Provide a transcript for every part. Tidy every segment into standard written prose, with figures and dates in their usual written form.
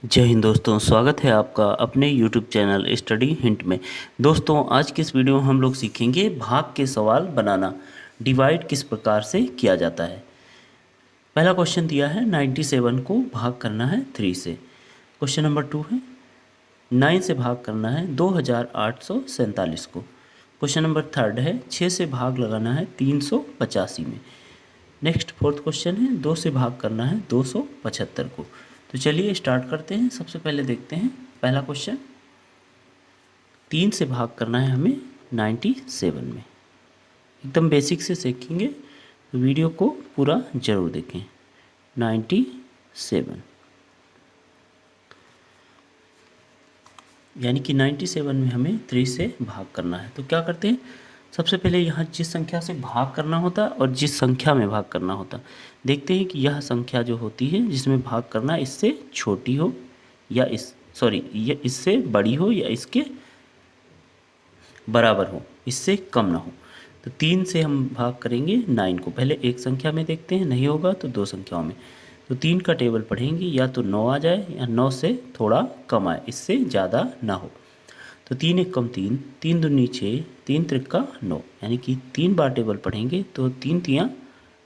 जय हिंद दोस्तों, स्वागत है आपका अपने YouTube चैनल स्टडी हिंट में। दोस्तों, आज की इस वीडियो में हम लोग सीखेंगे भाग के सवाल बनाना। डिवाइड किस प्रकार से किया जाता है। पहला क्वेश्चन दिया है 97 को भाग करना है 3 से। क्वेश्चन नंबर 2 है 9 से भाग करना है 2847 को। क्वेश्चन नंबर 3 है 6 से भाग लगाना है 385 में। नेक्स्ट फोर्थ क्वेश्चन है 2 से भाग करना है 275 को। तो चलिए स्टार्ट करते हैं। सबसे पहले देखते हैं पहला क्वेश्चन। 3 से भाग करना है हमें 97 में। एकदम बेसिक से सीखेंगे, तो वीडियो को पूरा जरूर देखें। 97 यानी कि 97 में हमें 3 से भाग करना है। तो क्या करते हैं, सबसे पहले यहाँ जिस संख्या से भाग करना होता है और जिस संख्या में भाग करना होता है, देखते हैं कि यह संख्या जो होती है जिसमें भाग करना इससे छोटी हो या ये इससे बड़ी हो या इसके बराबर हो, इससे कम ना हो। तो 3 से हम भाग करेंगे 9 को। पहले एक संख्या में देखते हैं, नहीं होगा तो दो संख्याओं में। तो 3 का टेबल पढ़ेंगे, या तो 9 आ जाए या 9 से थोड़ा कम आए, इससे ज़्यादा ना हो। तो 3 एक कम 3, 3 दूनी 6, 3 त्रिक्का 9, यानी कि 3 बार टेबल पढ़ेंगे तो 3 तियाँ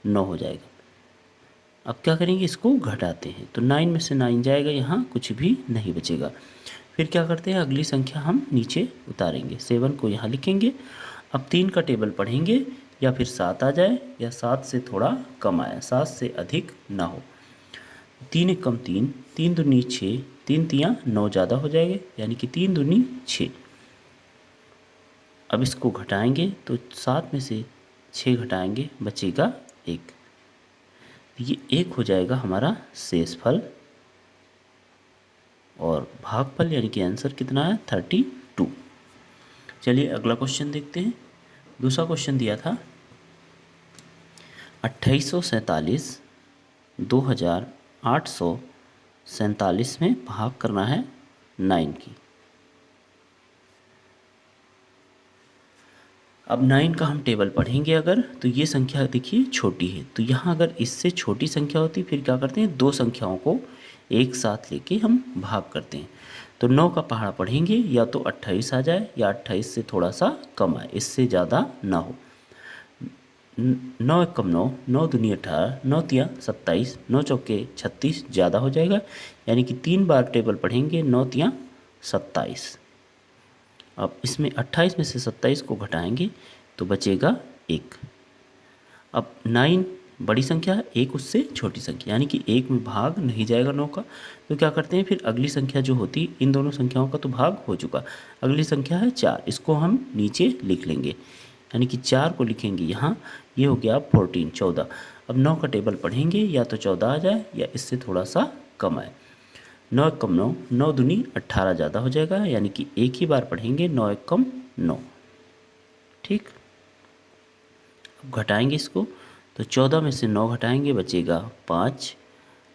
9 हो जाएगा। अब क्या करेंगे, इसको घटाते हैं। तो 9 में से 9 जाएगा, यहाँ कुछ भी नहीं बचेगा। फिर क्या करते हैं, अगली संख्या हम नीचे उतारेंगे, 7 को यहाँ लिखेंगे। अब 3 का टेबल पढ़ेंगे, या फिर 7 आ जाए या 7 से थोड़ा कम आए, 7 से अधिक ना हो। 3 एक कम 3, 3 दूनी 6, 3 तियाँ 9 ज़्यादा हो जाएंगे, यानी कि 3 दूनी 6। अब इसको घटाएंगे तो 7 में से 6 घटाएंगे, बचेगा 1। ये 1 हो जाएगा हमारा शेषफल, और भागफल यानी कि आंसर कितना है 32। चलिए अगला क्वेश्चन देखते हैं। दूसरा क्वेश्चन दिया था 2847 2847 में भाग करना है 9 की। अब 9 का हम टेबल पढ़ेंगे अगर, तो ये संख्या देखिए छोटी है। तो यहाँ अगर इससे छोटी संख्या होती फिर क्या करते हैं, दो संख्याओं को एक साथ लेके हम भाग करते हैं। तो 9 का पहाड़ा पढ़ेंगे, या तो 28 आ जाए या 28 से थोड़ा सा कम आए, इससे ज़्यादा ना हो। 9 एक कम 9, 9 दूनी 18, 9 तियाँ 27, 9 चौके 36 ज़्यादा हो जाएगा, यानी कि 3 बार टेबल पढ़ेंगे, 9 तियाँ 27। अब इसमें 28 में से 27 को घटाएंगे तो बचेगा 1। अब 9 बड़ी संख्या है, 1 उससे छोटी संख्या, यानी कि 1 में भाग नहीं जाएगा 9 का। तो क्या करते हैं, फिर अगली संख्या जो होती, इन दोनों संख्याओं का तो भाग हो चुका, अगली संख्या है 4, इसको हम नीचे लिख लेंगे, यानी कि 4 को लिखेंगे यहाँ। ये हो गया 14, 14। अब 9 का टेबल पढ़ेंगे, या तो 14 आ जाए या इससे थोड़ा सा कम आए। 9 एक कम 9, 9 दूनी 18 ज़्यादा हो जाएगा, यानी कि एक ही बार पढ़ेंगे, 9 एक कम 9। ठीक, अब घटाएंगे इसको, तो 14 में से 9 घटाएंगे, बचेगा 5।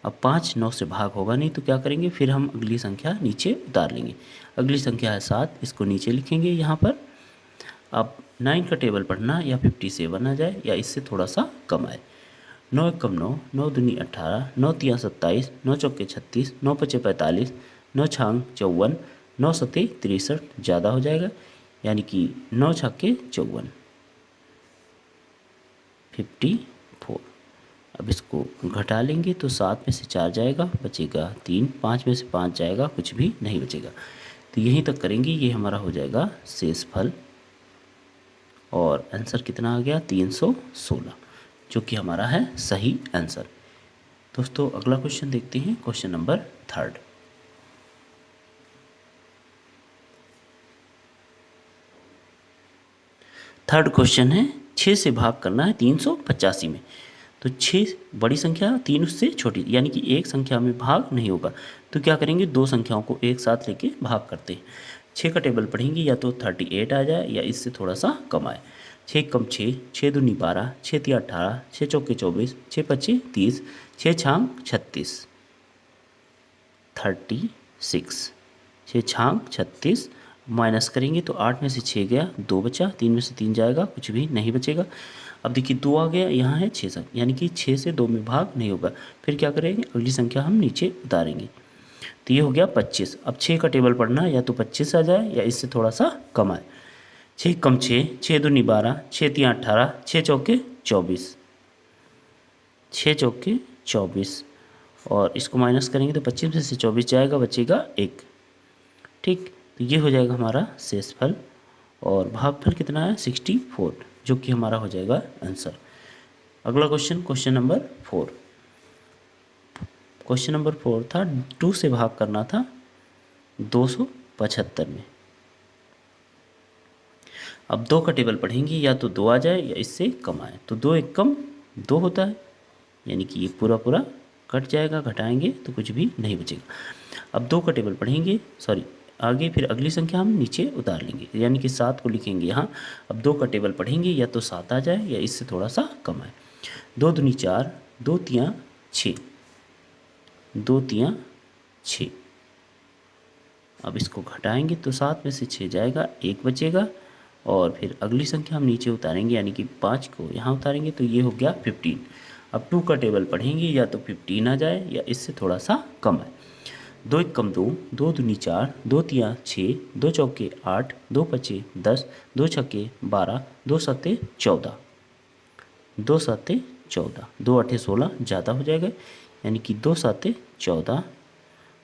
अब 5 9 से भाग होगा नहीं, तो क्या करेंगे, फिर हम अगली संख्या नीचे उतार लेंगे। अगली संख्या है 7, इसको नीचे लिखेंगे यहाँ पर। अब 9 का टेबल पढ़ना, या 57 आ जाए या इससे थोड़ा सा कम आए। 9 एक कम 9, 9 दूनी 18, 9 तियाँ 27, 9 चौके 36, 9 पचे 45, 9 छांग 54, 9 सते 63 ज़्यादा हो जाएगा, यानी कि 9 छक्के 54, 54। अब इसको घटा लेंगे तो 7 में से 4 जाएगा, बचेगा 3, 5 में से 5 जाएगा, कुछ भी नहीं बचेगा। तो यहीं तक करेंगे, ये हमारा हो जाएगा शेषफल, और आंसर कितना आ गया 316, जो कि हमारा है सही आंसर। दोस्तों अगला क्वेश्चन देखते हैं, क्वेश्चन नंबर 3। थर्ड क्वेश्चन है 6 से भाग करना है 385 में। तो 6 बड़ी संख्या, 3 उससे छोटी, यानी कि एक संख्या में भाग नहीं होगा। तो क्या करेंगे, दो संख्याओं को एक साथ लेके भाग करते हैं। 6 का टेबल पढ़ेंगे, या तो 38 आ जाए या इससे थोड़ा सा कम आए। 6 कम 6, 6 दूनी 12, 6 तिया 18, 6 चौके 24, 6 पच्चे 30, 6 छांग 36, 36, 6 छांग 36। माइनस करेंगे तो 8 में से 6 गया, 2 बचा, 3 में से 3 जाएगा, कुछ भी नहीं बचेगा। अब देखिए 2 आ गया, यहाँ है 6 यानी कि 6 से 2 में भाग नहीं होगा। फिर क्या करेंगे, अगली संख्या हम नीचे उतारेंगे। तो ये हो गया 25। अब 6 का टेबल पढ़ना है, या तो 25 आ जाए या इससे थोड़ा सा कम आए। 6 कम 6, 6 दूनी 12, 6 तियाँ 18, 6 चौके 24, 6 चौके 24, और इसको माइनस करेंगे तो 25 में से 24 जाएगा, बचेगा 1। ठीक, तो ये हो जाएगा हमारा शेषफल, और भागफल कितना है 64, जो कि हमारा हो जाएगा आंसर। अगला question, question number 4। Question number 4 था 2 से भाग करना था 275 में। अब 2 का टेबल पढ़ेंगे, या तो 2 आ जाए या इससे कम आए। तो 2 एक कम 2 होता है, यानी कि ये पूरा पूरा कट जाएगा, घटाएंगे तो कुछ भी नहीं बचेगा। अब 2 का टेबल पढ़ेंगे, सॉरी आगे फिर अगली संख्या हम नीचे उतार लेंगे, यानी कि 7 को लिखेंगे यहाँ। अब 2 का टेबल पढ़ेंगे, या तो 7 आ जाए या इससे थोड़ा सा कम आए। 2 दूनी 4, 2 तियाँ 6, 2 तियाँ 6। अब इसको घटाएंगे तो 7 में से 6 जाएगा, 1 बचेगा, और फिर अगली संख्या हम नीचे उतारेंगे, यानी कि 5 को यहाँ उतारेंगे तो ये हो गया 15। अब 2 का टेबल पढ़ेंगे, या तो 15 आ जाए या इससे थोड़ा सा कम आए। 2 एक कम 2, 2 दूनी 4, 2 तियाँ 6, 2 चौके 8, 2 पचे 10, 2 छक्के 12, 2 सत्ते 14, 2 सत्ते 14, 2 अठे 16 ज़्यादा हो जाएगा, यानी कि 2 सत्ते 14।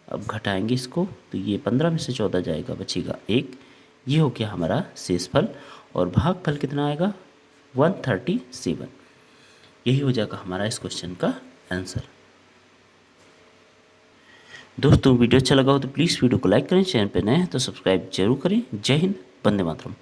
अब घटाएंगे इसको तो ये 15 में से 14 जाएगा, बचेगा 1। ये हो गया हमारा शेषफल, और भागफल कितना आएगा 137। यही हो जाएगा हमारा इस क्वेश्चन का आंसर। दोस्तों वीडियो अच्छा लगा हो तो प्लीज़ वीडियो को लाइक करें, चैनल पर नए हैं तो सब्सक्राइब जरूर करें। जय हिंद, वंदे मातरम।